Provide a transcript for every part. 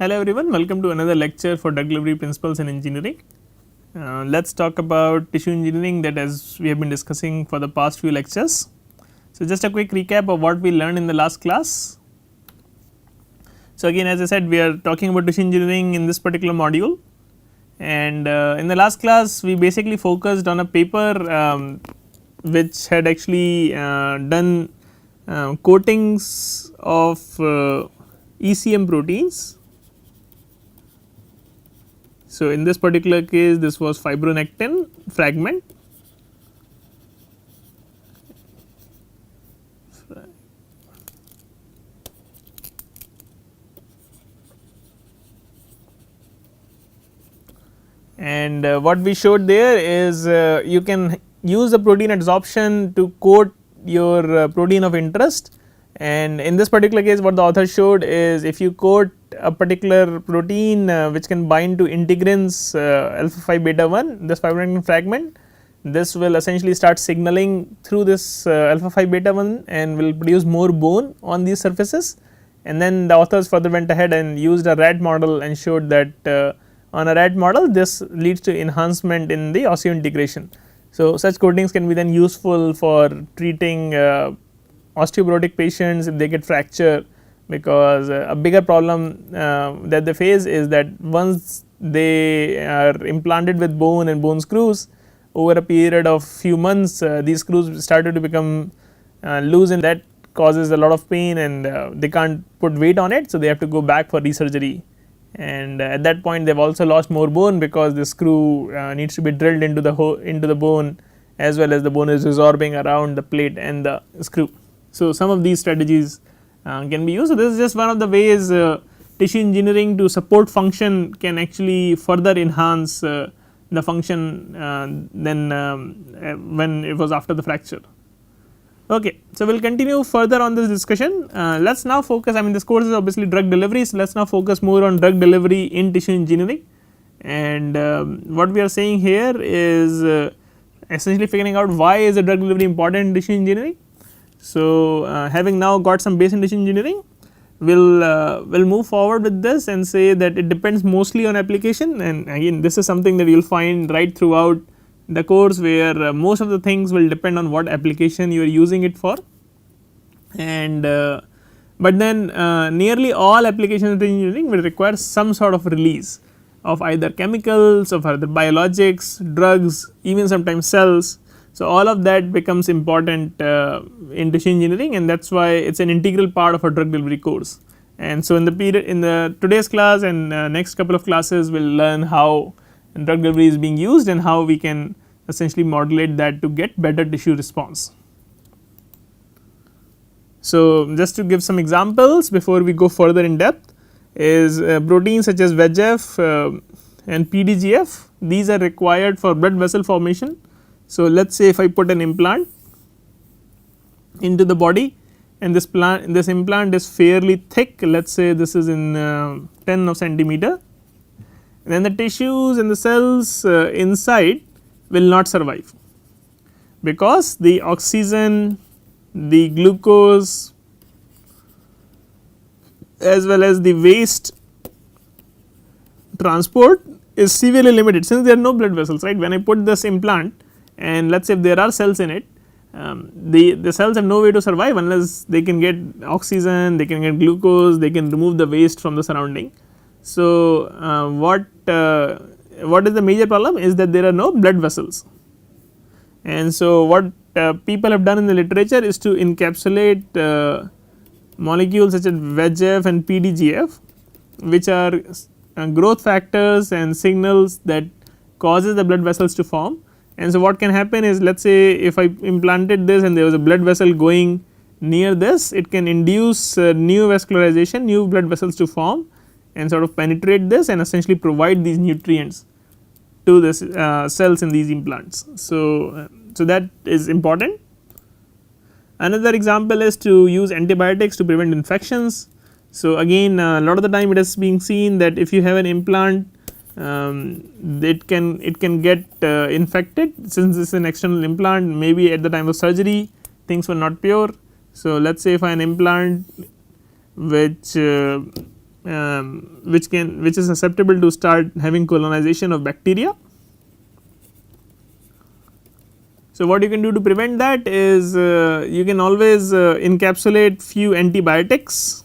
Hello everyone, welcome to another lecture for drug delivery principles in engineering. Let us talk about tissue engineering, that as we have been discussing for the past few lectures. So, just a quick recap of what we learned in the last class. So, again as I said, we are talking about tissue engineering in this particular module, and in the last class we basically focused on a paper which had actually done coatings of ECM proteins. So, in this particular case this was fibronectin fragment, and what we showed there is you can use the protein adsorption to coat your protein of interest, and in this particular case what the author showed is if you coat a particular protein which can bind to integrins alpha 5 beta 1, this fibronectin fragment, this will essentially start signaling through this alpha 5 beta 1 and will produce more bone on these surfaces. And then the authors further went ahead and used a rat model and showed that on a rat model this leads to enhancement in the osseointegration. So, such coatings can be then useful for treating osteoporotic patients if they get fracture, because a bigger problem that they face is that once they are implanted with bone and bone screws, over a period of few months these screws started to become loose, and that causes a lot of pain, and they can't put weight on it. So, they have to go back for resurgery, and at that point they have also lost more bone because the screw needs to be drilled into the bone, as well as the bone is resorbing around the plate and the screw. So, some of these strategies can be used. So, this is just one of the ways tissue engineering to support function can actually further enhance the function than when it was after the fracture. Okay. So, we will continue further on this discussion. Let us now focus, I mean this course is obviously drug delivery, so let us now focus more on drug delivery in tissue engineering, and what we are saying here is essentially figuring out why is the drug delivery important in tissue engineering. So, having now got some base in tissue engineering, we will move forward with this and say that it depends mostly on application, and again this is something that you will find right throughout the course, where most of the things will depend on what application you are using it for, and but then nearly all applications of engineering will require some sort of release of either chemicals, of either biologics, drugs, even sometimes cells. So, all of that becomes important in tissue engineering, and that is why it is an integral part of a drug delivery course. And so, in the today's class and next couple of classes we will learn how drug delivery is being used and how we can essentially modulate that to get better tissue response. So, just to give some examples before we go further in depth is proteins such as VEGF and PDGF, these are required for blood vessel formation. So, let us say if I put an implant into the body and this implant is fairly thick, let us say this is in 10 of centimeter, then the tissues and the cells inside will not survive, because the oxygen, the glucose as well as the waste transport is severely limited, since there are no blood vessels, right. When I put this implant and let us say if there are cells in it, the cells have no way to survive unless they can get oxygen, they can get glucose, they can remove the waste from the surrounding. So, what is the major problem is that there are no blood vessels, and so what people have done in the literature is to encapsulate molecules such as VEGF and PDGF, which are growth factors and signals that causes the blood vessels to form. And so, what can happen is, let us say if I implanted this and there was a blood vessel going near this, it can induce new vascularization, new blood vessels to form and sort of penetrate this and essentially provide these nutrients to the cells in these implants. So, that is important. Another example is to use antibiotics to prevent infections. So, again a lot of the time it is being seen that if you have an implant, it can get infected, since this is an external implant, maybe at the time of surgery things were not pure. So, let us say if an implant which which is susceptible to start having colonization of bacteria. So what you can do to prevent that is you can always encapsulate few antibiotics,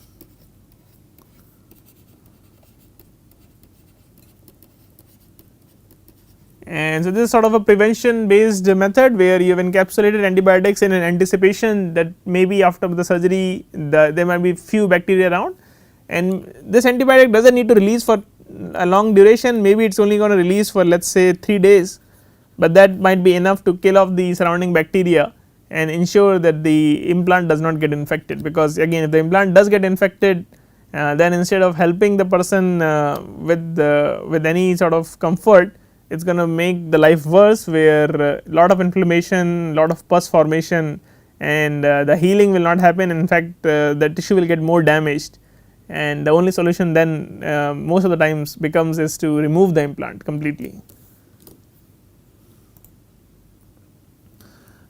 and so this is sort of a prevention based method where you have encapsulated antibiotics in an anticipation that maybe after the surgery there might be few bacteria around, and this antibiotic does not need to release for a long duration, maybe it is only going to release for let us say 3 days, but that might be enough to kill off the surrounding bacteria and ensure that the implant does not get infected, because again if the implant does get infected then instead of helping the person with any sort of comfort, it is going to make the life worse, where lot of inflammation, lot of pus formation, and the healing will not happen. In fact the tissue will get more damaged, and the only solution then most of the times becomes is to remove the implant completely.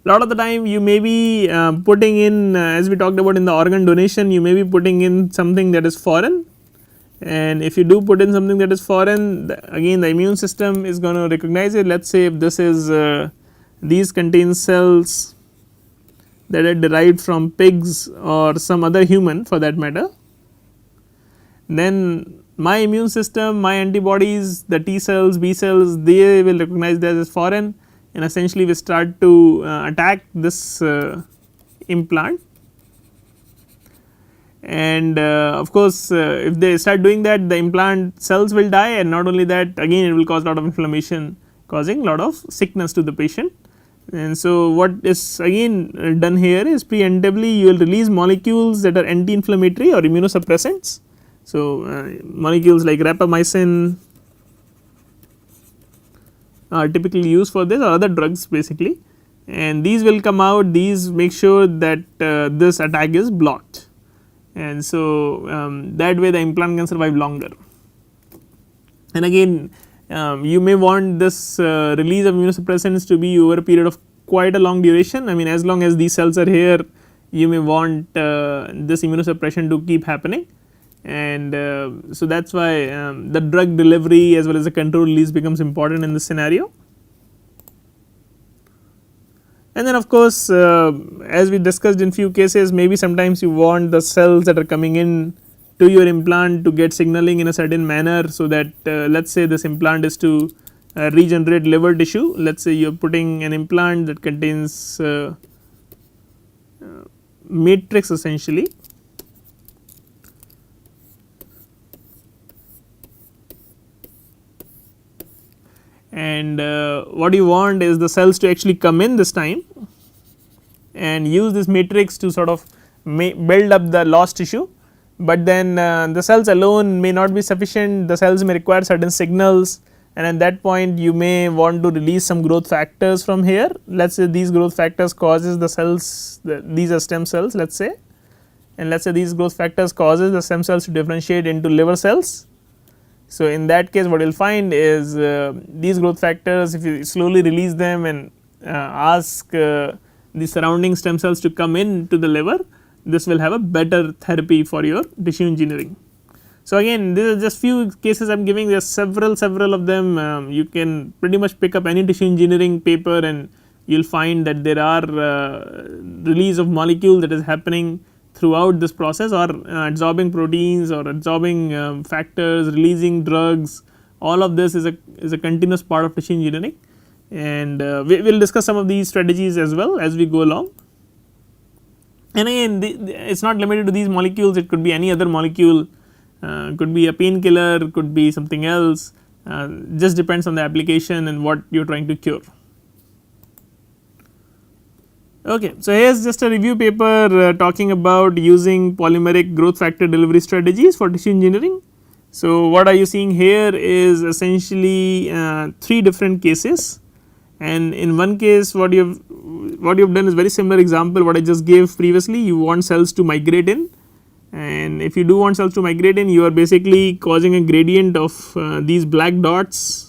Lot of the time you may be putting in, as we talked about in the organ donation, you may be putting in something that is foreign, and if you do put in something that is foreign, again the immune system is going to recognize it. Let us say if this is these contain cells that are derived from pigs or some other human for that matter, then my immune system, my antibodies, the T cells, B cells, they will recognize that as foreign, and essentially we start to attack this implant. And of course if they start doing that, the implant cells will die, and not only that, again it will cause a lot of inflammation, causing lot of sickness to the patient. And so what is again done here is preemptively you will release molecules that are anti-inflammatory or immunosuppressants. So molecules like rapamycin are typically used for this, or other drugs basically, and these will come out, these make sure that this attack is blocked, and so that way the implant can survive longer. And again you may want this release of immunosuppressants to be over a period of quite a long duration. I mean as long as these cells are here, you may want this immunosuppression to keep happening, and so that is why the drug delivery as well as the control release becomes important in this scenario. And then of course as we discussed in few cases, maybe sometimes you want the cells that are coming in to your implant to get signaling in a certain manner, so that let us say this implant is to regenerate liver tissue. Let us say you are putting an implant that contains matrix essentially, and what you want is the cells to actually come in this time and use this matrix to sort of build up the lost tissue, but then the cells alone may not be sufficient, the cells may require certain signals, and at that point you may want to release some growth factors from here. Let us say these growth factors causes the cells, these are stem cells let us say, and let us say these growth factors causes the stem cells to differentiate into liver cells. So in that case what you will find is these growth factors, if you slowly release them and ask the surrounding stem cells to come in to the liver, this will have a better therapy for your tissue engineering. So again these are just few cases I am giving, there are several of them. You can pretty much pick up any tissue engineering paper and you will find that there are release of molecule that is happening throughout this process, or absorbing proteins or absorbing factors, releasing drugs. All of this is a continuous part of tissue engineering, and we will discuss some of these strategies as well as we go along. And again it is not limited to these molecules, it could be any other molecule, could be a painkiller, could be something else, just depends on the application and what you are trying to cure. Okay, so here is just a review paper talking about using polymeric growth factor delivery strategies for tissue engineering. So what are you seeing here is essentially 3 different cases, and in one case what you have done is very similar example what I just gave previously. You want cells to migrate in, and if you do want cells to migrate in, you are basically causing a gradient of these black dots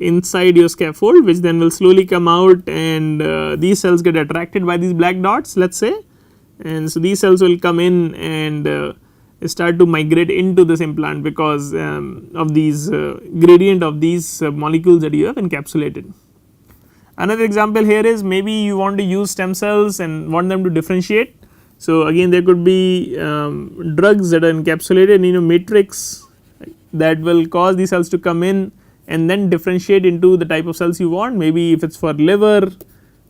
inside your scaffold, which then will slowly come out, and these cells get attracted by these black dots let us say, and so these cells will come in and start to migrate into this implant because of these gradient of these molecules that you have encapsulated. Another example here is maybe you want to use stem cells and want them to differentiate. So again there could be drugs that are encapsulated in a matrix that will cause these cells to come in and then differentiate into the type of cells you want. Maybe if it is for liver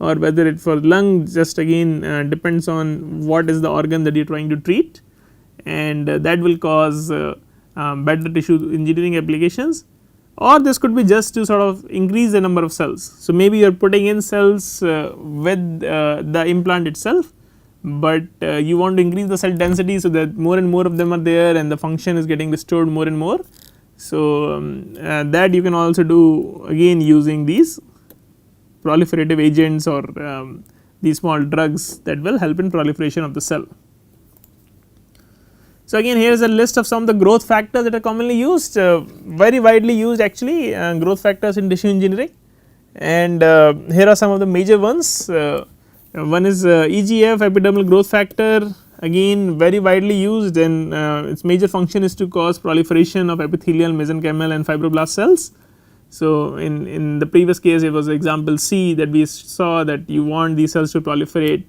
or whether it is for lung, just again depends on what is the organ that you are trying to treat, and that will cause better tissue engineering applications. Or this could be just to sort of increase the number of cells. So maybe you are putting in cells with the implant itself, but you want to increase the cell density so that more and more of them are there and the function is getting restored more and more. So that you can also do again using these proliferative agents or these small drugs that will help in proliferation of the cell. So again here is a list of some of the growth factors that are commonly used, very widely used actually growth factors in tissue engineering, and here are some of the major ones. One is EGF, epidermal growth factor, again very widely used, and its major function is to cause proliferation of epithelial, mesenchymal and fibroblast cells. So in the previous case it was example C that we saw that you want these cells to proliferate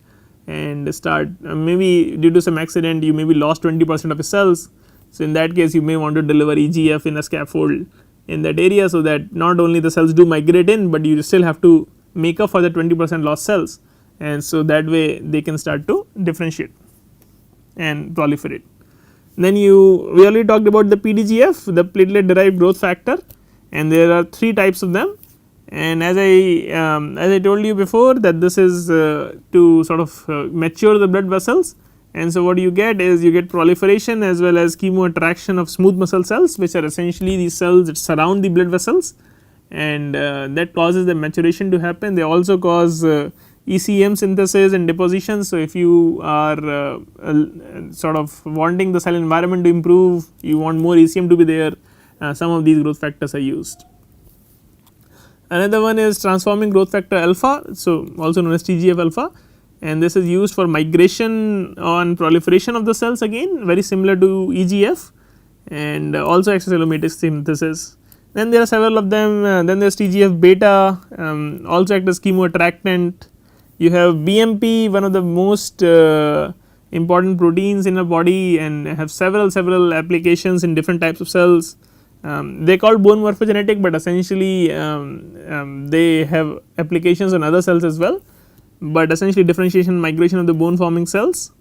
and start maybe due to some accident you maybe lost 20% of your cells. So in that case you may want to deliver EGF in a scaffold in that area, so that not only the cells do migrate in, but you still have to make up for the 20% lost cells, and so that way they can start to differentiate and proliferate. Then we already talked about the PDGF, the platelet derived growth factor, and there are 3 types of them. And as I told you before that this is to sort of mature the blood vessels, and so what you get is you get proliferation as well as chemo attraction of smooth muscle cells, which are essentially these cells that surround the blood vessels, and that causes the maturation to happen. They also cause ECM synthesis and deposition. So if you are sort of wanting the cell environment to improve, you want more ECM to be there, some of these growth factors are used. Another one is transforming growth factor alpha, so also known as TGF alpha, and this is used for migration on proliferation of the cells, again very similar to EGF, and also extracellular matrix synthesis. Then there are several of them. Then there is TGF beta, also act as chemoattractant. You have BMP, one of the most important proteins in the body, and have several applications in different types of cells. They are called bone morphogenetic, but essentially they have applications on other cells as well, but essentially differentiation and migration of the bone forming cells.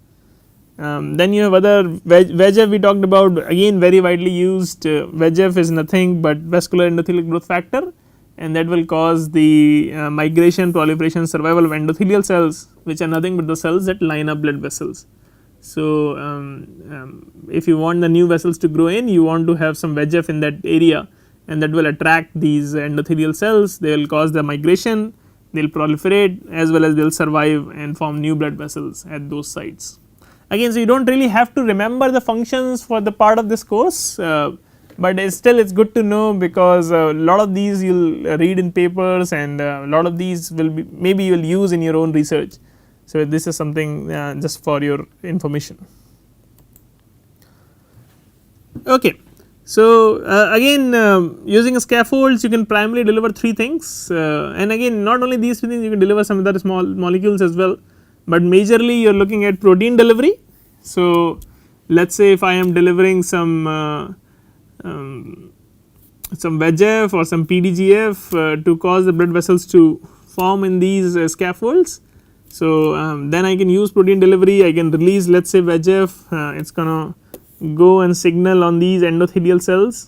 Then you have other VEGF we talked about, again very widely used. VEGF is nothing but vascular endothelial growth factor, and that will cause the migration, proliferation, survival of endothelial cells, which are nothing but the cells that line up blood vessels. So if you want the new vessels to grow in, you want to have some VEGF in that area, and that will attract these endothelial cells. They will cause the migration, they will proliferate, as well as they will survive and form new blood vessels at those sites. Again, so you do not really have to remember the functions for the part of this course, but still it is good to know, because a lot of these you will read in papers, and a lot of these will be maybe you will use in your own research. So this is something just for your information. Okay. So again using scaffolds you can primarily deliver 3 things, and again not only these 3 things, you can deliver some other small molecules as well, but majorly you are looking at protein delivery. So let us say if I am delivering some VEGF or some PDGF to cause the blood vessels to form in these scaffolds. So then I can use protein delivery. I can release, let us say VEGF, it is going to go and signal on these endothelial cells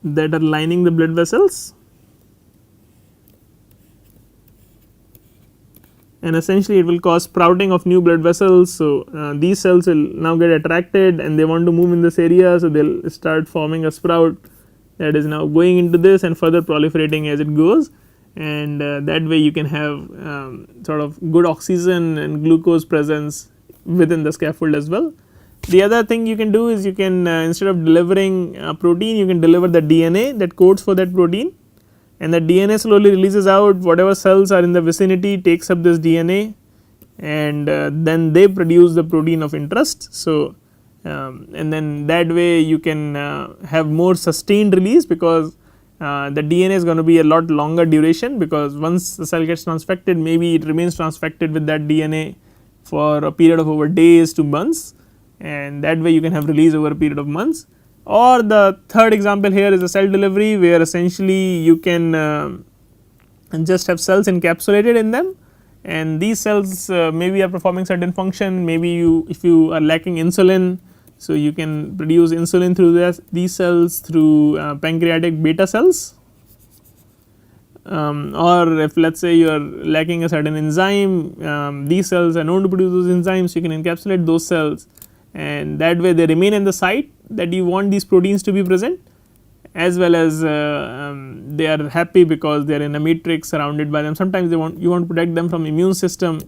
that are lining the blood vessels, and essentially it will cause sprouting of new blood vessels. So these cells will now get attracted and they want to move in this area, so they will start forming a sprout that is now going into this and further proliferating as it goes, and that way you can have sort of good oxygen and glucose presence within the scaffold as well. The other thing you can do is you can instead of delivering a protein, you can deliver the DNA that codes for that protein, and the DNA slowly releases out whatever cells are in the vicinity, takes up this DNA and then they produce the protein of interest. So, and then that way you can have more sustained release, because the DNA is going to be a lot longer duration, because once the cell gets transfected, maybe it remains transfected with that DNA for a period of over days to months, and that way you can have release over a period of months. Or the third example here is a cell delivery, where essentially you can just have cells encapsulated in them, and these cells maybe are performing certain function. Maybe you, if you are lacking insulin, so you can produce insulin through these cells through pancreatic beta cells, or if let us say you are lacking a certain enzyme, these cells are known to produce those enzymes, so you can encapsulate those cells, and that way they remain in the site that you want these proteins to be present, as well as they are happy because they are in a matrix surrounded by them. Sometimes you want to protect them from immune system,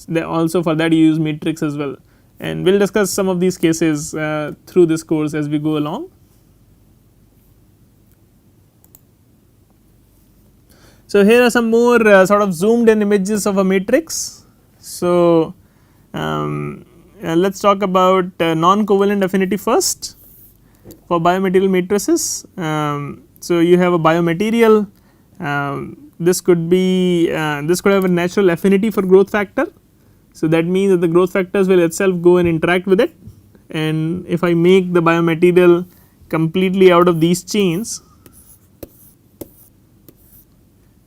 they also for that you use matrix as well, and we will discuss some of these cases through this course as we go along. So, here are some more sort of zoomed in images of a matrix. So, let us talk about non-covalent affinity first for biomaterial matrices. So, you have a biomaterial, this could be this could have a natural affinity for growth factor. So, that means that the growth factors will itself go and interact with it, and if I make the biomaterial completely out of these chains,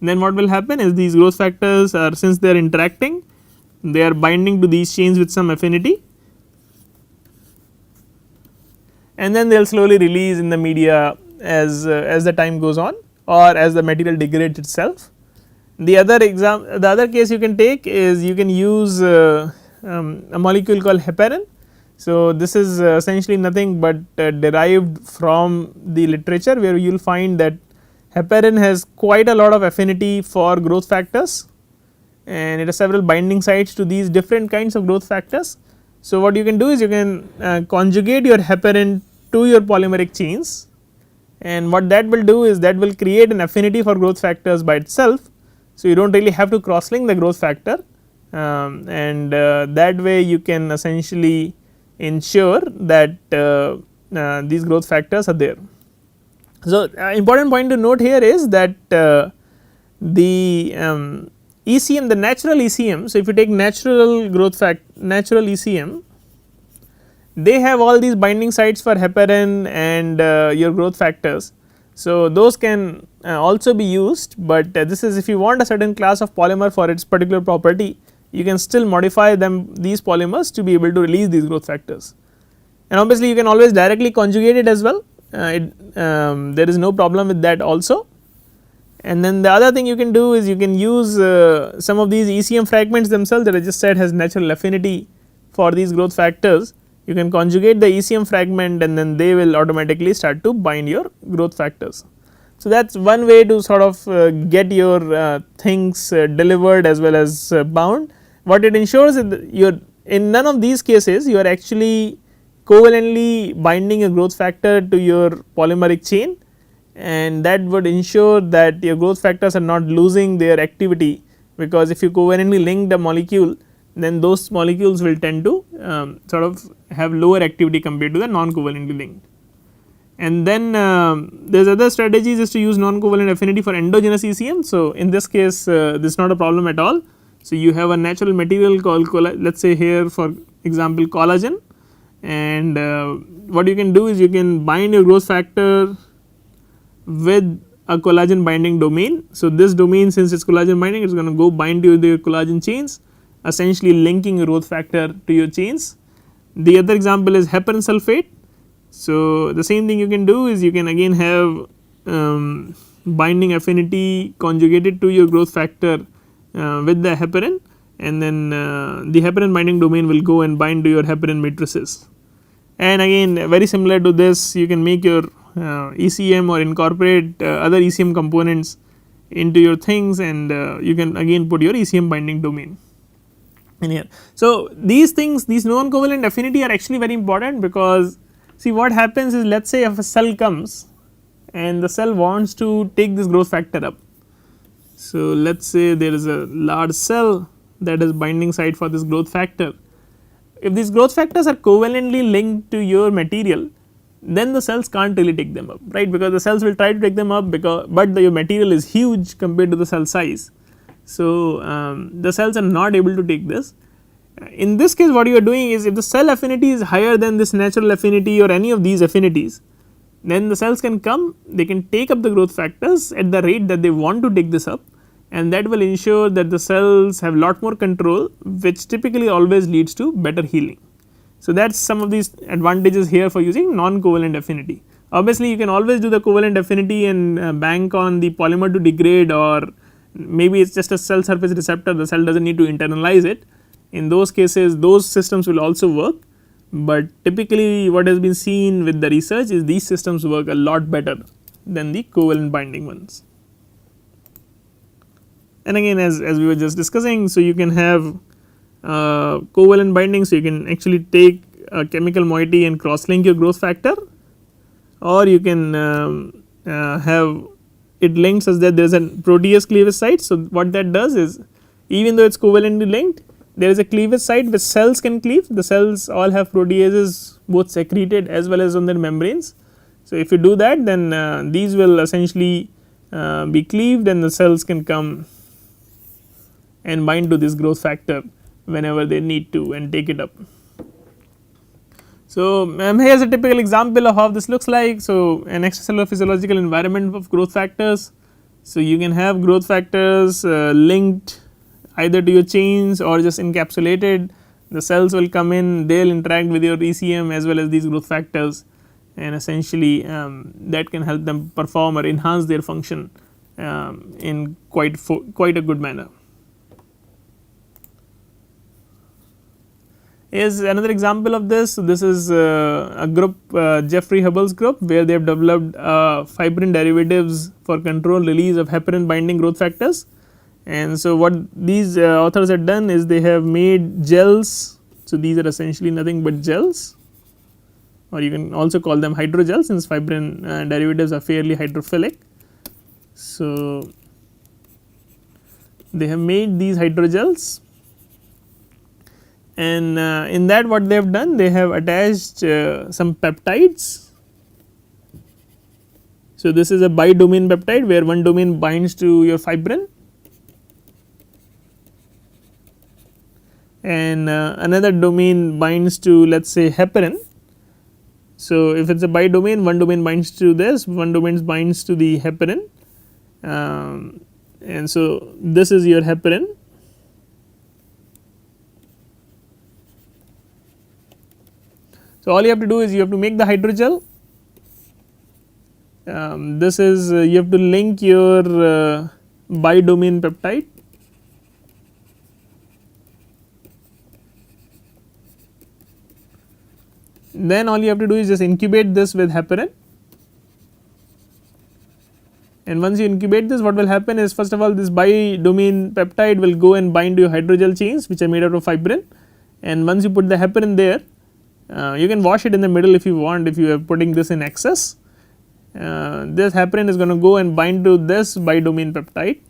then what will happen is these growth factors are, since they are interacting, they are binding to these chains with some affinity, and then they will slowly release in the media as the time goes on, or as the material degrades itself. The other case you can take is you can use a molecule called heparin. So, this is essentially nothing but derived from the literature, where you will find that heparin has quite a lot of affinity for growth factors, and it has several binding sites to these different kinds of growth factors. So, what you can do is you can conjugate your heparin to your polymeric chains, and what that will do is that will create an affinity for growth factors by itself. So, you do not really have to cross link the growth factor, and that way you can essentially ensure that these growth factors are there. So, important point to note here is that the ECM, the natural ECM. So, if you take natural ECM, they have all these binding sites for heparin and your growth factors. So, those can also be used, but this is if you want a certain class of polymer for its particular property, you can still modify these polymers to be able to release these growth factors, and obviously you can always directly conjugate it as well. There is no problem with that also. And then the other thing you can do is you can use some of these ECM fragments themselves that I just said has natural affinity for these growth factors. You can conjugate the ECM fragment, and then they will automatically start to bind your growth factors. So, that is one way to sort of get your things delivered as well as bound. What it ensures is that you are, in none of these cases you are actually covalently binding a growth factor to your polymeric chain, and that would ensure that your growth factors are not losing their activity, because if you covalently link the molecule, then those molecules will tend to sort of have lower activity compared to the non-covalently linked. And then there is other strategies is to use non-covalent affinity for endogenous ECM. So, in this case this is not a problem at all. So, you have a natural material called let us say here for example collagen, and what you can do is you can bind your growth factor with a collagen binding domain. So, this domain, since it is collagen binding, it is going to go bind to the collagen chains, essentially linking your growth factor to your chains. The other example is heparin sulfate. So, the same thing you can do is you can again have binding affinity conjugated to your growth factor with the heparin, and then the heparin binding domain will go and bind to your heparin matrices. And again very similar to this, you can make your ECM or incorporate other ECM components into your things, and you can again put your ECM binding domain in here. So, these things, these non-covalent affinity are actually very important, because see what happens is, let us say if a cell comes and the cell wants to take this growth factor up. So, let us say there is a large cell that is binding site for this growth factor. If these growth factors are covalently linked to your material, then the cells can't really take them up, right, because the cells will try to take them up, because but your material is huge compared to the cell size. So, the cells are not able to take this. In this case what you are doing is, if the cell affinity is higher than this natural affinity or any of these affinities, then the cells can come, they can take up the growth factors at the rate that they want to take this up, and that will ensure that the cells have lot more control, which typically always leads to better healing. So, that is some of these advantages here for using non-covalent affinity. Obviously, you can always do the covalent affinity and bank on the polymer to degrade, or maybe it is just a cell surface receptor, the cell does not need to internalize it. In those cases, those systems will also work, but typically what has been seen with the research is these systems work a lot better than the covalent binding ones. And again, as we were just discussing, so you can have covalent binding, so you can actually take a chemical moiety and cross link your growth factor, or you can have it linked such that there is a protease cleavage site. So, what that does is, even though it is covalently linked, there is a cleavage site which cells can cleave. The cells all have proteases both secreted as well as on their membranes. So, if you do that, then these will essentially be cleaved, and the cells can come and bind to this growth factor whenever they need to and take it up. So, here is a typical example of how this looks like. So, an extracellular physiological environment of growth factors. So, you can have growth factors linked either to your chains or just encapsulated. The cells will come in, they will interact with your ECM as well as these growth factors, and essentially that can help them perform or enhance their function in quite a good manner. Is another example of this. So, this is a group, Jeffrey Hubbell's group, where they have developed fibrin derivatives for controlled release of heparin binding growth factors. And so, what these authors have done is they have made gels. So, these are essentially nothing but gels, or you can also call them hydrogels, since fibrin derivatives are fairly hydrophilic. So, they have made these hydrogels, and in that what they have done, they have attached some peptides. So, this is a bi-domain peptide where one domain binds to your fibrin and another domain binds to, let us say, heparin. So, if it is a bi-domain, one domain binds to this, one domain binds to the heparin, and so this is your heparin. So, all you have to do is you have to make the hydrogel. This is you have to link your bi-domain peptide. Then all you have to do is just incubate this with heparin, and once you incubate this, what will happen is, first of all, this bi-domain peptide will go and bind to your hydrogel chains which are made out of fibrin, and once you put the heparin there, you can wash it in the middle if you want, if you are putting this in excess. This heparin is going to go and bind to this bi-domain peptide,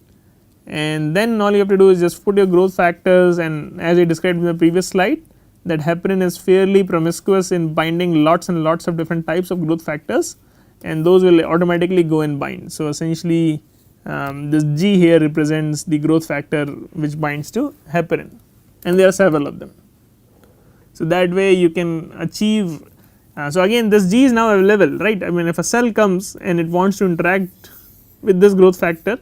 and then all you have to do is just put your growth factors, and as I described in the previous slide, that heparin is fairly promiscuous in binding lots and lots of different types of growth factors, and those will automatically go and bind. So, essentially this G here represents the growth factor which binds to heparin, and there are several of them. So, that way you can achieve. So, again this G is now available, right. I mean, if a cell comes and it wants to interact with this growth factor,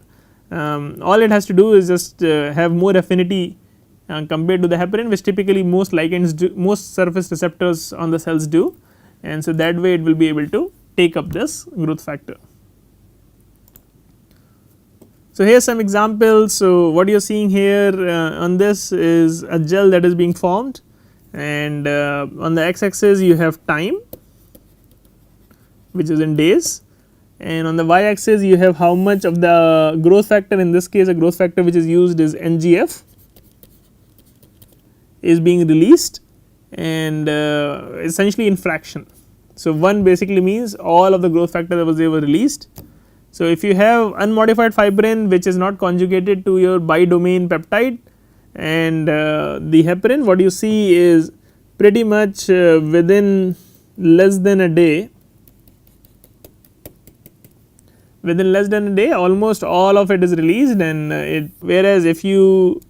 all it has to do is just have more affinity compared to the heparin, which typically most ligands do, most surface receptors on the cells do, and so that way it will be able to take up this growth factor. So, here are some examples. So, what you are seeing here on this is a gel that is being formed, and on the x axis you have time, which is in days, and on the y axis you have how much of the growth factor. In this case, a growth factor which is used is NGF is being released, and essentially in fraction. So, 1 basically means all of the growth factor that was there were released. So, if you have unmodified fibrin which is not conjugated to your bi-domain peptide, and the heparin what you see is pretty much within less than a day, almost all of it is released, and whereas if you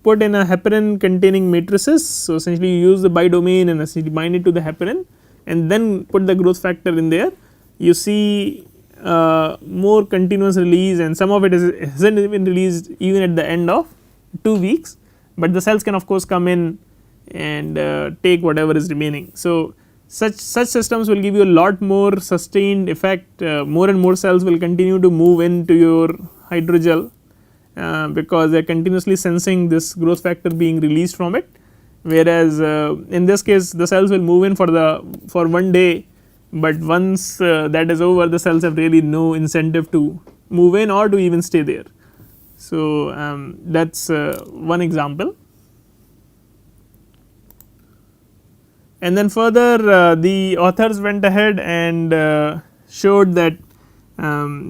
put in a heparin containing matrices, so essentially you use the bidomain and essentially bind it to the heparin and then put the growth factor in there, you see more continuous release, and some of it hasn't been released even at the end of 2 weeks, but the cells can of course come in and take whatever is remaining. So, such systems will give you a lot more sustained effect, more and more cells will continue to move into your hydrogel because they are continuously sensing this growth factor being released from it, whereas in this case the cells will move in for 1 day, but once that is over the cells have really no incentive to move in or to even stay there. So, that is one example. And then further the authors went ahead and showed that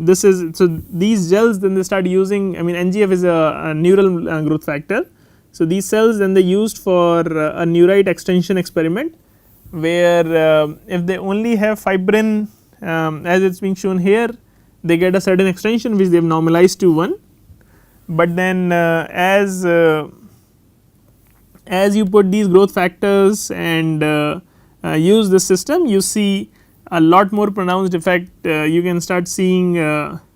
this is, so these gels then they start using, I mean NGF is a neural growth factor. So, these cells then they used for a neurite extension experiment, where if they only have fibrin as it is being shown here, they get a certain extension which they have normalized to 1, but then as you put these growth factors and use this system, you see a lot more pronounced effect. You can start seeing,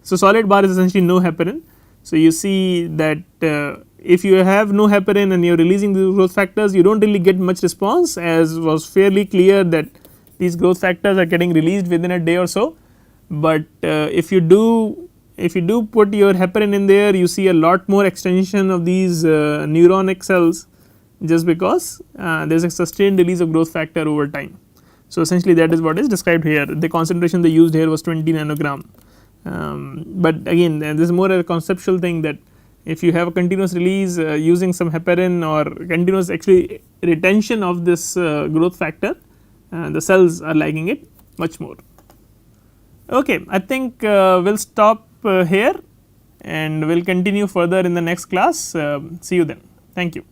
so solid bar is essentially no heparin. So, you see that if you have no heparin and you are releasing the growth factors, you do not really get much response, as was fairly clear that these growth factors are getting released within a day or so. But if you do put your heparin in there, you see a lot more extension of these neuronic cells, just because there is a sustained release of growth factor over time. So, essentially that is what is described here. The concentration they used here was 20 nanogram, but again this is more a conceptual thing, that if you have a continuous release using some heparin or continuous actually retention of this growth factor, the cells are liking it much more. Okay, I think we will stop here and we will continue further in the next class. See you then. Thank you.